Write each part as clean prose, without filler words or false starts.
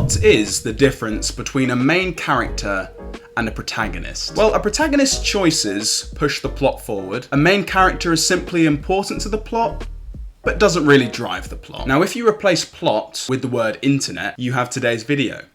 What is the difference between a main character and a protagonist? Well, a protagonist's choices push the plot forward. A main character is simply important to the plot, but doesn't really drive the plot. Now, if you replace plot with the word internet, you have today's video.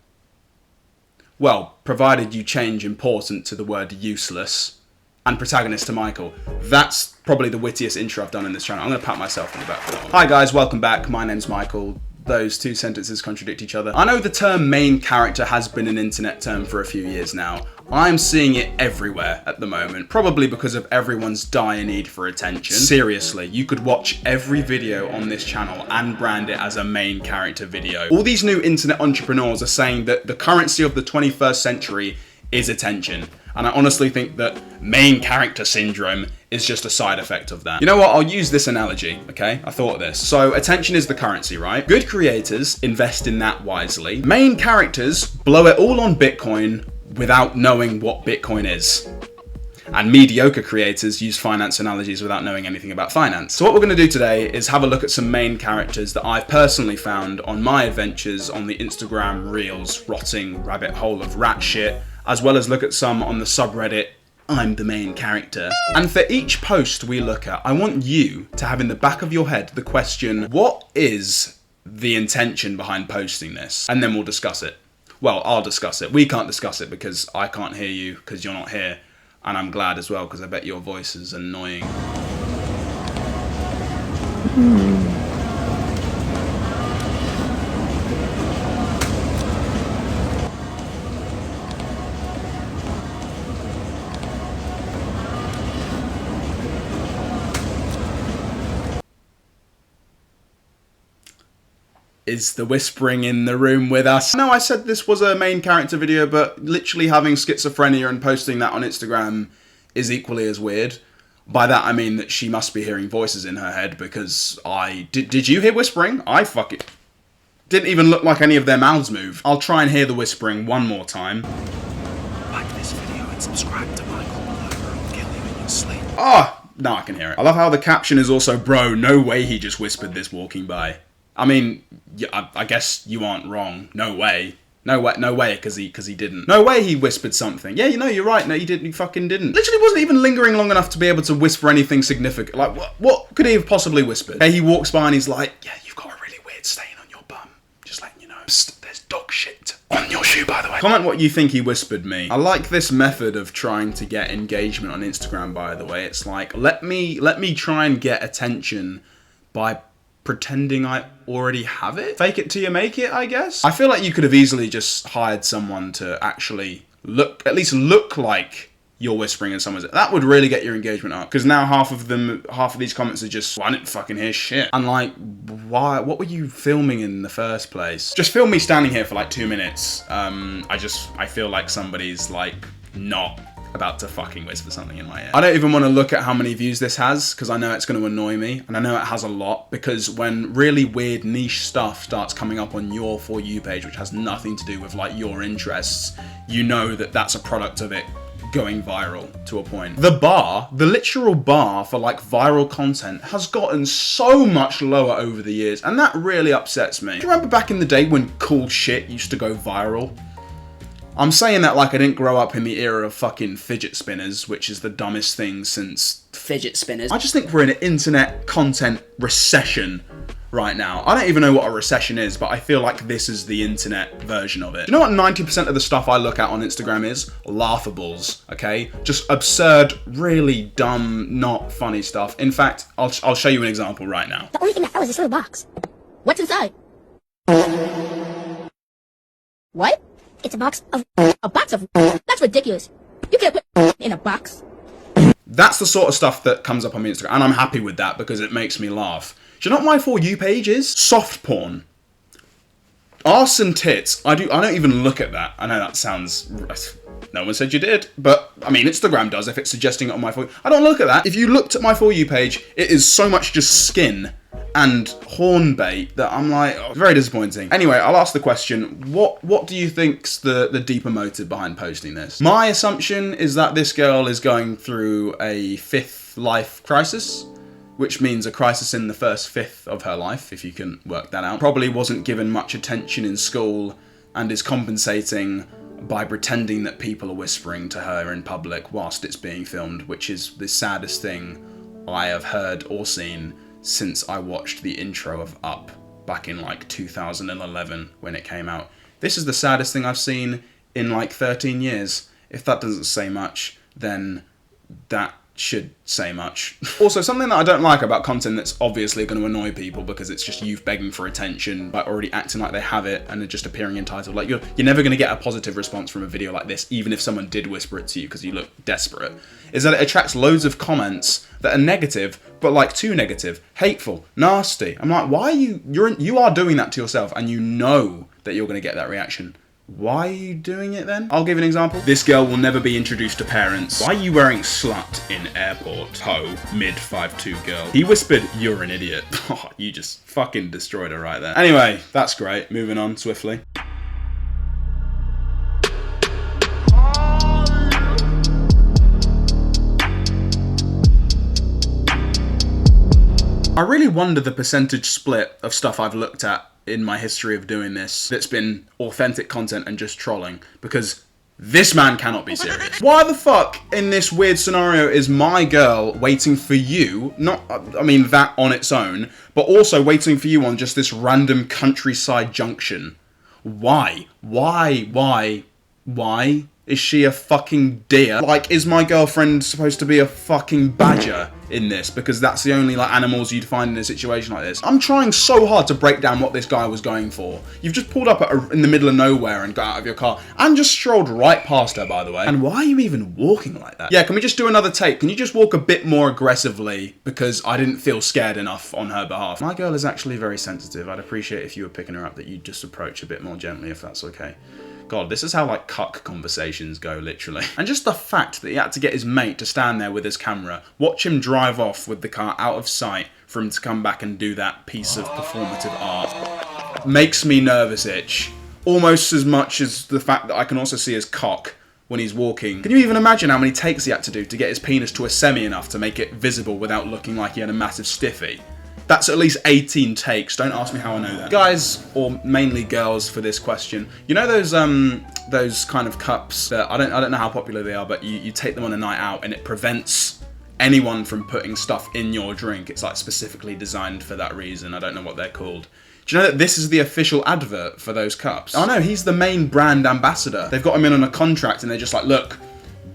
Well, provided you change important to the word useless and protagonist to Michael. That's probably the wittiest intro I've done in this channel. I'm gonna pat myself on the back for that one. Hi guys, welcome back. My name's Michael. Those two sentences contradict each other. I know the term main character has been an internet term for a few years now. I'm seeing it everywhere at the moment, probably because of everyone's dire need for attention. Seriously, you could watch every video on this channel and brand it as a main character video. All these new internet entrepreneurs are saying that the currency of the 21st century is attention. And I honestly think that main character syndrome is just a side effect of that. You know what? I'll use this analogy, okay? I thought of this. So attention is the currency, right? Good creators invest in that wisely. Main characters blow it all on Bitcoin without knowing what Bitcoin is. And mediocre creators use finance analogies without knowing anything about finance. So what we're gonna do today is have a look at some main characters that I've personally found on my adventures on the Instagram Reels rotting rabbit hole of rat shit, as well as look at some on the subreddit I'm the main character. And for each post we look at, I want you to have in the back of your head the question, what is the intention behind posting this? And then we'll discuss it. Well, I'll discuss it. We can't discuss it because I can't hear you because you're not here. And I'm glad as well because I bet your voice is annoying. Is the whispering in the room with us? No, I said this was a main character video, but literally having schizophrenia and posting that on Instagram is equally as weird. By that I mean that she must be hearing voices in her head because did you hear whispering? I fucking didn't even look like any of their mouths moved. I'll try and hear the whispering one more time. Like this video and subscribe to Michael or I'll kill you in your sleep. Oh, now I can hear it. I love how the caption is also, bro, no way he just whispered this walking by. I mean, yeah, I guess you aren't wrong. No way. No way, because he didn't. No way he whispered something. Yeah, you know, you're right. No, he didn't. He fucking didn't. Literally wasn't even lingering long enough to be able to whisper anything significant. Like, what could he have possibly whispered? Hey, he walks by and he's like, yeah, you've got a really weird stain on your bum. Just letting you know. Psst, there's dog shit on your shoe, by the way. Comment what you think he whispered me. I like this method of trying to get engagement on Instagram, by the way. It's like, let me try and get attention by pretending I already have it. Fake it till you make it, I guess. I feel like you could have easily just hired someone to actually at least look like you're whispering in someone's. That would really get your engagement up. Because now half of these comments are just, well, I didn't fucking hear shit. And like, why? What were you filming in the first place? Just film me standing here for like 2 minutes. I feel like somebody's like not about to fucking whisper something in my ear. I don't even want to look at how many views this has because I know it's going to annoy me, and I know it has a lot because when really weird niche stuff starts coming up on your For You page, which has nothing to do with like your interests, you know that that's a product of it going viral to a point. The literal bar for like viral content has gotten so much lower over the years, and that really upsets me. Do you remember back in the day when cool shit used to go viral? I'm saying that like I didn't grow up in the era of fucking fidget spinners, which is the dumbest thing since fidget spinners. I just think we're in an internet content recession right now. I don't even know what a recession is, but I feel like this is the internet version of it. Do you know what 90% of the stuff I look at on Instagram is? Laughables, okay? Just absurd, really dumb, not funny stuff. In fact, I'll show you an example right now. The only thing I found is this little box. What's inside? What? It's a box of... That's ridiculous. You can't put in a box. That's the sort of stuff that comes up on my Instagram, and I'm happy with that because it makes me laugh. Do you know what my For You page is? Soft porn. Arse and tits. I don't even look at that. I know that sounds... No one said you did, but I mean, Instagram does if it's suggesting it on my For You. I don't look at that. If you looked at my For You page, it is so much just skin and horn bait that I'm like, oh, very disappointing. Anyway, I'll ask the question, what do you think's the deeper motive behind posting this? My assumption is that this girl is going through a fifth life crisis, which means a crisis in the first fifth of her life, if you can work that out. Probably wasn't given much attention in school, and is compensating by pretending that people are whispering to her in public whilst it's being filmed, which is the saddest thing I have heard or seen since I watched the intro of Up back in like 2011 when it came out. This is the saddest thing I've seen in like 13 years. If that doesn't say much, then that should say much. Also, something that I don't like about content that's obviously going to annoy people because it's just youth begging for attention, like already acting like they have it and are just appearing entitled. Like you're never going to get a positive response from a video like this, even if someone did whisper it to you because you look desperate, is that it attracts loads of comments that are negative, but like too negative, hateful, nasty. I'm like, why are you are doing that to yourself and you know that you're going to get that reaction. Why are you doing it then? I'll give an example. This girl will never be introduced to parents. Why are you wearing slut in airport? Ho, mid 5'2" girl. He whispered, you're an idiot. Oh, you just fucking destroyed her right there. Anyway, that's great. Moving on swiftly. I really wonder the percentage split of stuff I've looked at in my history of doing this that's been authentic content and just trolling, because this man cannot be serious. Why the fuck in this weird scenario is my girl waiting for you, not, I mean that on its own, but also waiting for you on just this random countryside junction? Why? Why? Is she a fucking deer? Like, is my girlfriend supposed to be a fucking badger in this? Because that's the only, like, animals you'd find in a situation like this. I'm trying so hard to break down what this guy was going for. You've just pulled up in the middle of nowhere and got out of your car and just strolled right past her, by the way. And why are you even walking like that? Yeah, can we just do another take? Can you just walk a bit more aggressively? Because I didn't feel scared enough on her behalf. My girl is actually very sensitive. I'd appreciate if you were picking her up that you'd just approach a bit more gently if that's okay. God, this is how, like, cuck conversations go, literally. And just the fact that he had to get his mate to stand there with his camera, watch him drive off with the car out of sight for him to come back and do that piece of performative art, makes me nervous itch. Almost as much as the fact that I can also see his cock when he's walking. Can you even imagine how many takes he had to do to get his penis to a semi enough to make it visible without looking like he had a massive stiffy? That's at least 18 takes. Don't ask me how I know that. Guys, or mainly girls for this question, you know those kind of cups that I don't know how popular they are, but you take them on a night out and it prevents anyone from putting stuff in your drink. It's like specifically designed for that reason. I don't know what they're called. Do you know that this is the official advert for those cups? Oh no, he's the main brand ambassador. They've got him in on a contract and they're just like, look,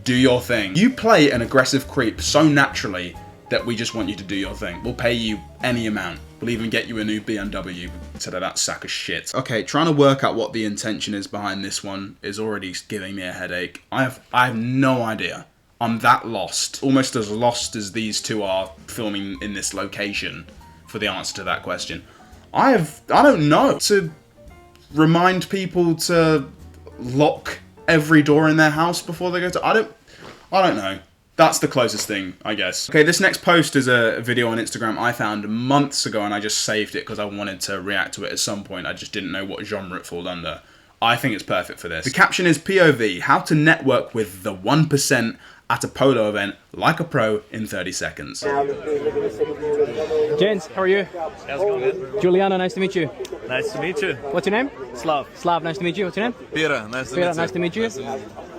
do your thing. You play an aggressive creep so naturally that we just want you to do your thing. We'll pay you any amount. We'll even get you a new BMW instead of that sack of shit. Okay, trying to work out what the intention is behind this one is already giving me a headache. I have no idea. I'm that lost. Almost as lost as these two are filming in this location for the answer to that question. I don't know. To remind people to lock every door in their house before they go to... I don't know. That's the closest thing, I guess. Okay, this next post is a video on Instagram I found months ago and I just saved it because I wanted to react to it at some point. I just didn't know what genre it falls under. I think it's perfect for this. The caption is POV, how to network with the 1% at a polo event like a pro in 30 seconds. Gents, how are you? How's it going, man? Juliana, nice to meet you. Nice to meet you. What's your name? Slav. Slav, nice to meet you. What's your name? Pira, nice to Pira, meet you. nice to meet you.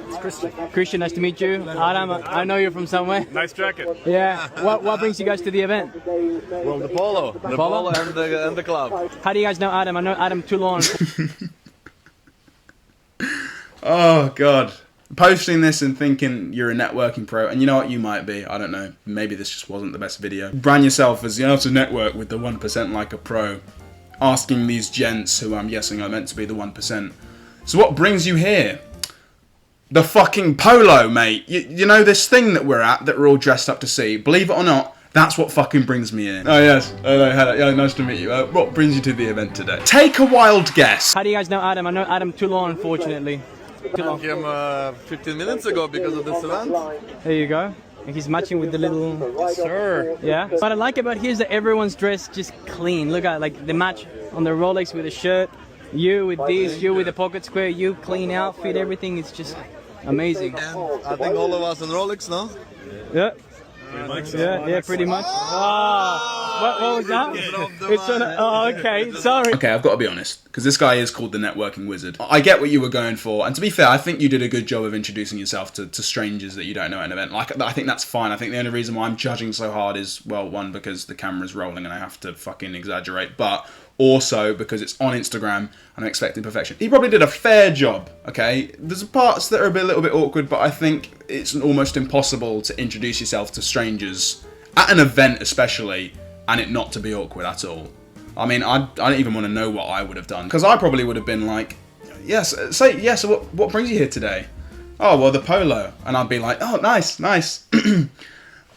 It's Christian. Christian, nice to meet you. Adam, I know you're from somewhere. Nice jacket. Yeah. What brings you guys to the event? Well, the polo. The polo and the club. How do you guys know Adam? I know Adam too long. Oh, God. Posting this and thinking you're a networking pro, and you know what, you might be, I don't know, maybe this just wasn't the best video. Brand yourself as you know to network with the 1% like a pro, asking these gents, who I'm guessing are meant to be the 1%. So what brings you here? The fucking polo, mate. You know this thing that we're at, that we're all dressed up to see, believe it or not, that's what fucking brings me in. Oh yes, hello, yeah, nice to meet you. What brings you to the event today? Take a wild guess. How do you guys know Adam? I know Adam too long, unfortunately. I came 15 minutes ago because of this event. There you go. And he's matching with the little... Sure. Yeah. What I like about here is that everyone's dressed just clean. Look at like the match on the Rolex with the shirt. You with this, you with the pocket square, you clean outfit, everything is just amazing. And I think all of us in Rolex, no? Yeah. Pretty much so. Yeah, pretty much. Oh. What was that? It's on. Oh, okay. Sorry. Okay, I've got to be honest, because this guy is called the networking wizard. I get what you were going for, and to be fair, I think you did a good job of introducing yourself to strangers that you don't know at an event. Like, I think that's fine. I think the only reason why I'm judging so hard is, well, one, because the camera's rolling and I have to fucking exaggerate, but also because it's on Instagram and I'm expecting perfection. He probably did a fair job, okay? There's parts that are a little bit awkward, but I think it's almost impossible to introduce yourself to strangers at an event especially and it not to be awkward at all. I mean, I don't even want to know what I would have done, because I probably would have been like, yes, so what brings you here today? Oh, well, the polo. And I'd be like, oh, nice.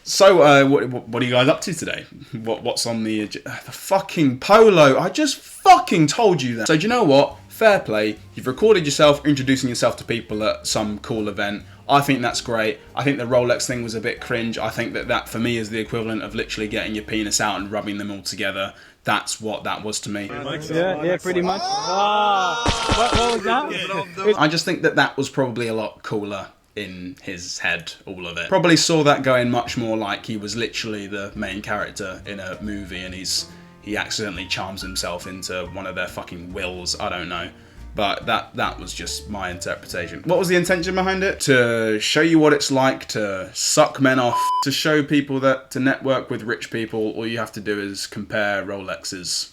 So, what are you guys up to today? What's on the fucking polo? I just fucking told you that. So, do you know what? Fair play. You've recorded yourself introducing yourself to people at some cool event. I think that's great. I think the Rolex thing was a bit cringe. I think that for me is the equivalent of literally getting your penis out and rubbing them all together. That's what that was to me. Yeah, pretty much. What was that? I just think that was probably a lot cooler in his head, all of it. Probably saw that going much more like he was literally the main character in a movie and he accidentally charms himself into one of their fucking wills. I don't know. But that was just my interpretation. What was the intention behind it? To show you what it's like to suck men off. To show people that to network with rich people, all you have to do is compare Rolexes.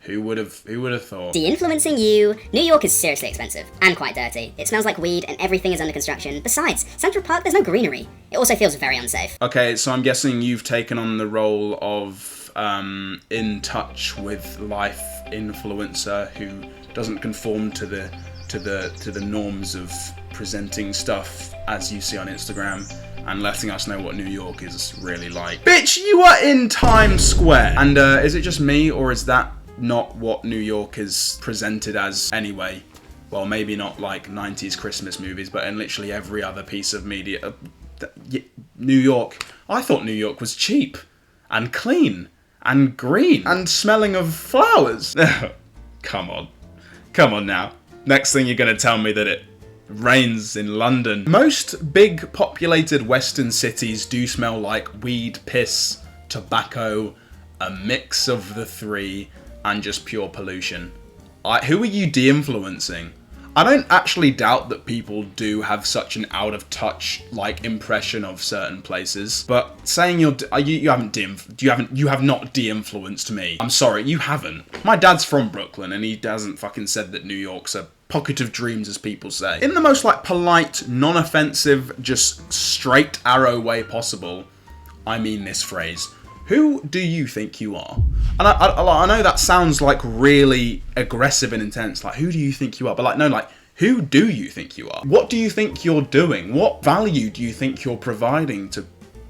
Who would have thought? Deinfluencing you. New York is seriously expensive and quite dirty. It smells like weed and everything is under construction. Besides, Central Park, there's no greenery. It also feels very unsafe. Okay, so I'm guessing you've taken on the role of in touch with life influencer who doesn't conform to the norms of presenting stuff as you see on Instagram and letting us know what New York is really like. Bitch, you are in Times Square! And is it just me, or is that not what New York is presented as anyway? Well, maybe not like 90s Christmas movies, but in literally every other piece of media. New York. I thought New York was cheap and clean and green and smelling of flowers. Come on now. Next thing you're going to tell me that it rains in London. Most big populated Western cities do smell like weed, piss, tobacco, a mix of the three, and just pure pollution. Who are you de-influencing? I don't actually doubt that people do have such an out of touch like impression of certain places, but saying you have not de-influenced me. I'm sorry, you haven't. My dad's from Brooklyn and he hasn't fucking said that New York's a pocket of dreams, as people say. In the most like polite, non-offensive, just straight arrow way possible, I mean this phrase. Who do you think you are? And I know that sounds like really aggressive and intense. Like, who do you think you are? But like, no, like, who do you think you are? What do you think you're doing? What value do you think you're providing to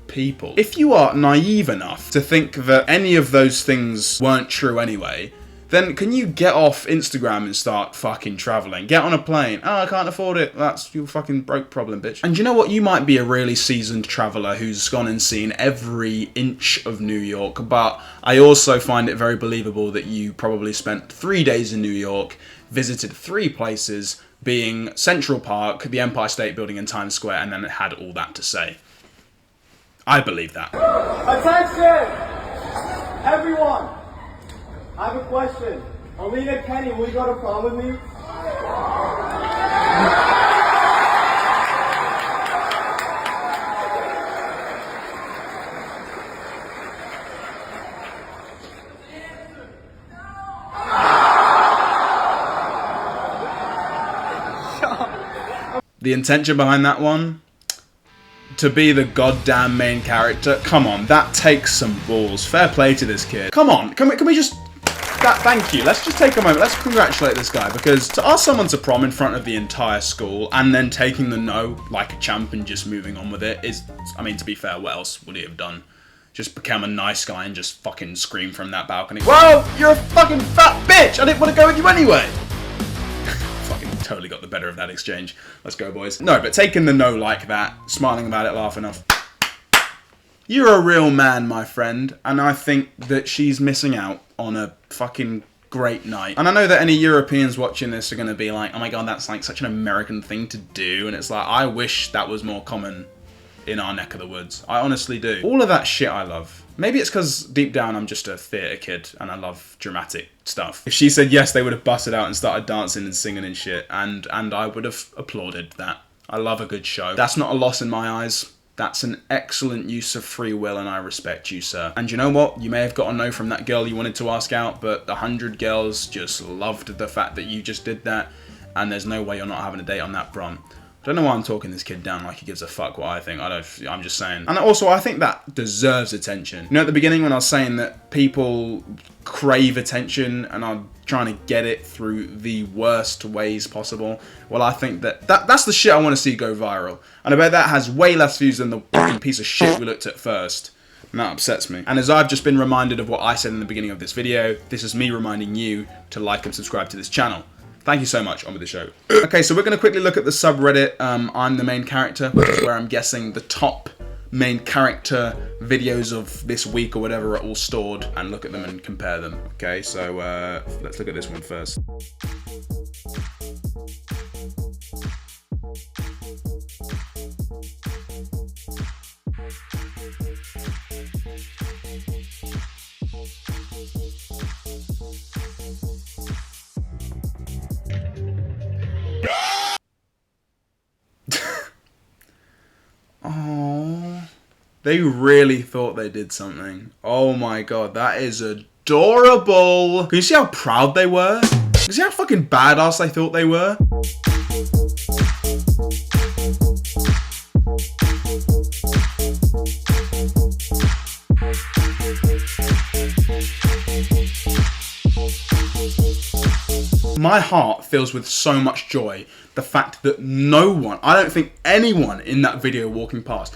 people? If you are naive enough to think that any of those things weren't true anyway, then can you get off Instagram and start fucking traveling? Get on a plane. Oh, I can't afford it. That's your fucking broke problem, bitch. And you know what? You might be a really seasoned traveler who's gone and seen every inch of New York, but I also find it very believable that you probably spent 3 days in New York, visited 3 places, being Central Park, the Empire State Building, and Times Square, and then it had all that to say. I believe that. Attention! Everyone! I have a question. Alina, Kenny, will you go to prom with me? The intention behind that one? To be the goddamn main character? Come on, that takes some balls. Fair play to this kid. Come on, can we just... Thank you. Let's just take a moment. Let's congratulate this guy, because to ask someone to prom in front of the entire school and then taking the no like a champ and just moving on with it is, I mean, to be fair, what else would he have done? Just become a nice guy and just fucking scream from that balcony. Whoa, you're a fucking fat bitch! I didn't want to go with you anyway! Fucking totally got the better of that exchange. Let's go, boys. No, but taking the no like that, smiling about it, laughing off. You're a real man, my friend, and I think that she's missing out on a fucking great night. And I know that any Europeans watching this are going to be like, oh my god, that's like such an American thing to do, and it's like, I wish that was more common in our neck of the woods. I honestly do. All of that shit I love. Maybe it's because deep down I'm just a theatre kid and I love dramatic stuff. If she said yes, they would have busted out and started dancing and singing and shit, and I would have applauded that. I love a good show. That's not a loss in my eyes. That's an excellent use of free will, and I respect you, sir. And you know what? You may have got a no from that girl you wanted to ask out, but 100 girls just loved the fact that you just did that, and there's no way you're not having a date on that front. I don't know why I'm talking this kid down like he gives a fuck what I think. I'm just saying. And also, I think that deserves attention. You know, at the beginning when I was saying that people crave attention and are trying to get it through the worst ways possible, well, I think that's the shit I want to see go viral. And I bet that has way less views than the fucking piece of shit we looked at first. And that upsets me. And as I've just been reminded of what I said in the beginning of this video, this is me reminding you to like and subscribe to this channel. Thank you so much. On with the show. Okay, so we're going to quickly look at the subreddit I'm the main character, which is where I'm guessing the top main character videos of this week or whatever are all stored, and look at them and compare them. Okay, so let's look at this one first. Oh, they really thought they did something. Oh my god, that is adorable. Can you see how proud they were? Can you see how fucking badass they thought they were? My heart fills with so much joy the fact that no one, I don't think anyone in that video walking past,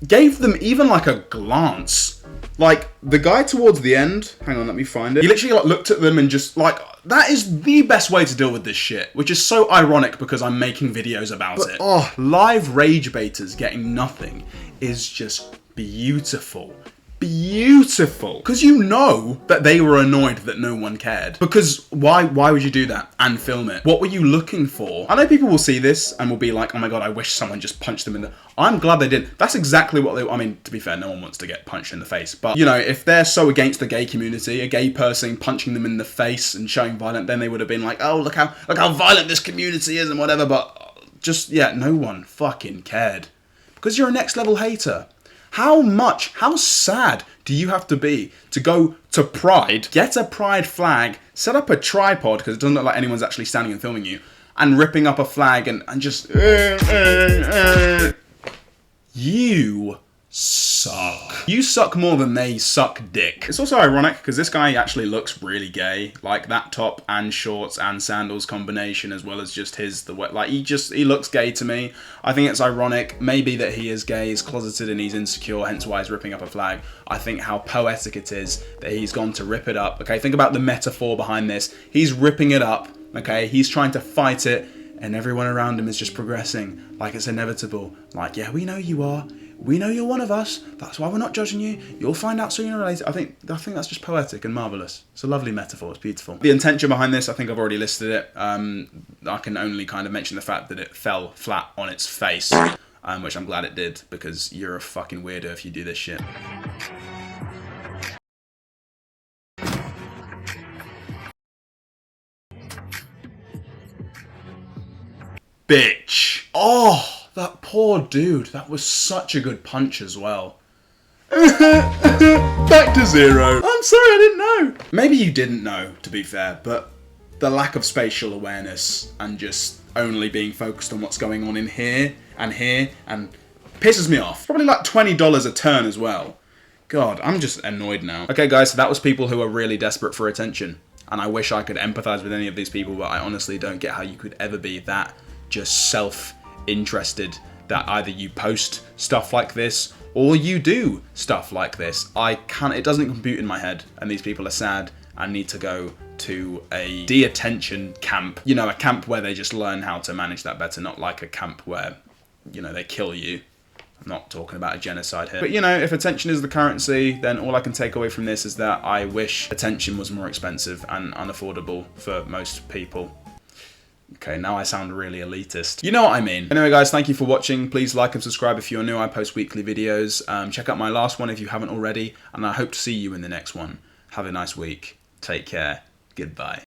gave them even like a glance. Like, the guy towards the end, hang on, let me find it. He literally like looked at them and just like, that is the best way to deal with this shit, which is so ironic because I'm making videos about it. Oh, live rage baiters getting nothing is just beautiful. Beautiful. Because you know that they were annoyed that no one cared. Because why would you do that and film it? What were you looking for? I know people will see this and will be like, oh my god, I wish someone just punched them in the... I'm glad they did. That's exactly what they... I mean, to be fair, no one wants to get punched in the face. But, you know, if they're so against the gay community, a gay person punching them in the face and showing violence, then they would have been like, oh, look how violent this community is and whatever. But just, yeah, no one fucking cared. Because you're a next level hater. How sad do you have to be to go to Pride, get a Pride flag, set up a tripod, because it doesn't look like anyone's actually standing and filming you, and ripping up a flag and just... You suck. You suck more than they suck dick. It's also ironic because this guy actually looks really gay. Like that top and shorts and sandals combination, as well as just he looks gay to me. I think it's ironic, maybe that he is gay, he's closeted and he's insecure, hence why he's ripping up a flag. I think how poetic it is that he's gone to rip it up. Okay, think about the metaphor behind this. He's ripping it up, okay? He's trying to fight it, and everyone around him is just progressing like it's inevitable. Like, yeah, we know you are. We know you're one of us. That's why we're not judging you. You'll find out sooner or later. I think that's just poetic and marvellous. It's a lovely metaphor. It's beautiful. The intention behind this, I think I've already listed it. I can only kind of mention the fact that it fell flat on its face, which I'm glad it did, because you're a fucking weirdo if you do this shit. Bitch. Oh, that poor dude. That was such a good punch as well. Back to zero. I'm sorry, I didn't know. Maybe you didn't know, to be fair, but the lack of spatial awareness and just only being focused on what's going on in here and pisses me off. Probably like $20 a turn as well. God, I'm just annoyed now. Okay, guys, so that was people who are really desperate for attention. And I wish I could empathize with any of these people, but I honestly don't get how you could ever be that just self-interested that either you post stuff like this or you do stuff like this. It doesn't compute in my head, and these people are sad and need to go to a de-attention camp. You know, a camp where they just learn how to manage that better, not like a camp where, you know, they kill you. I'm not talking about a genocide here. But, you know, if attention is the currency, then all I can take away from this is that I wish attention was more expensive and unaffordable for most people. Okay, now I sound really elitist. You know what I mean. Anyway, guys, thank you for watching. Please like and subscribe if you're new. I post weekly videos. Check out my last one if you haven't already. And I hope to see you in the next one. Have a nice week. Take care. Goodbye.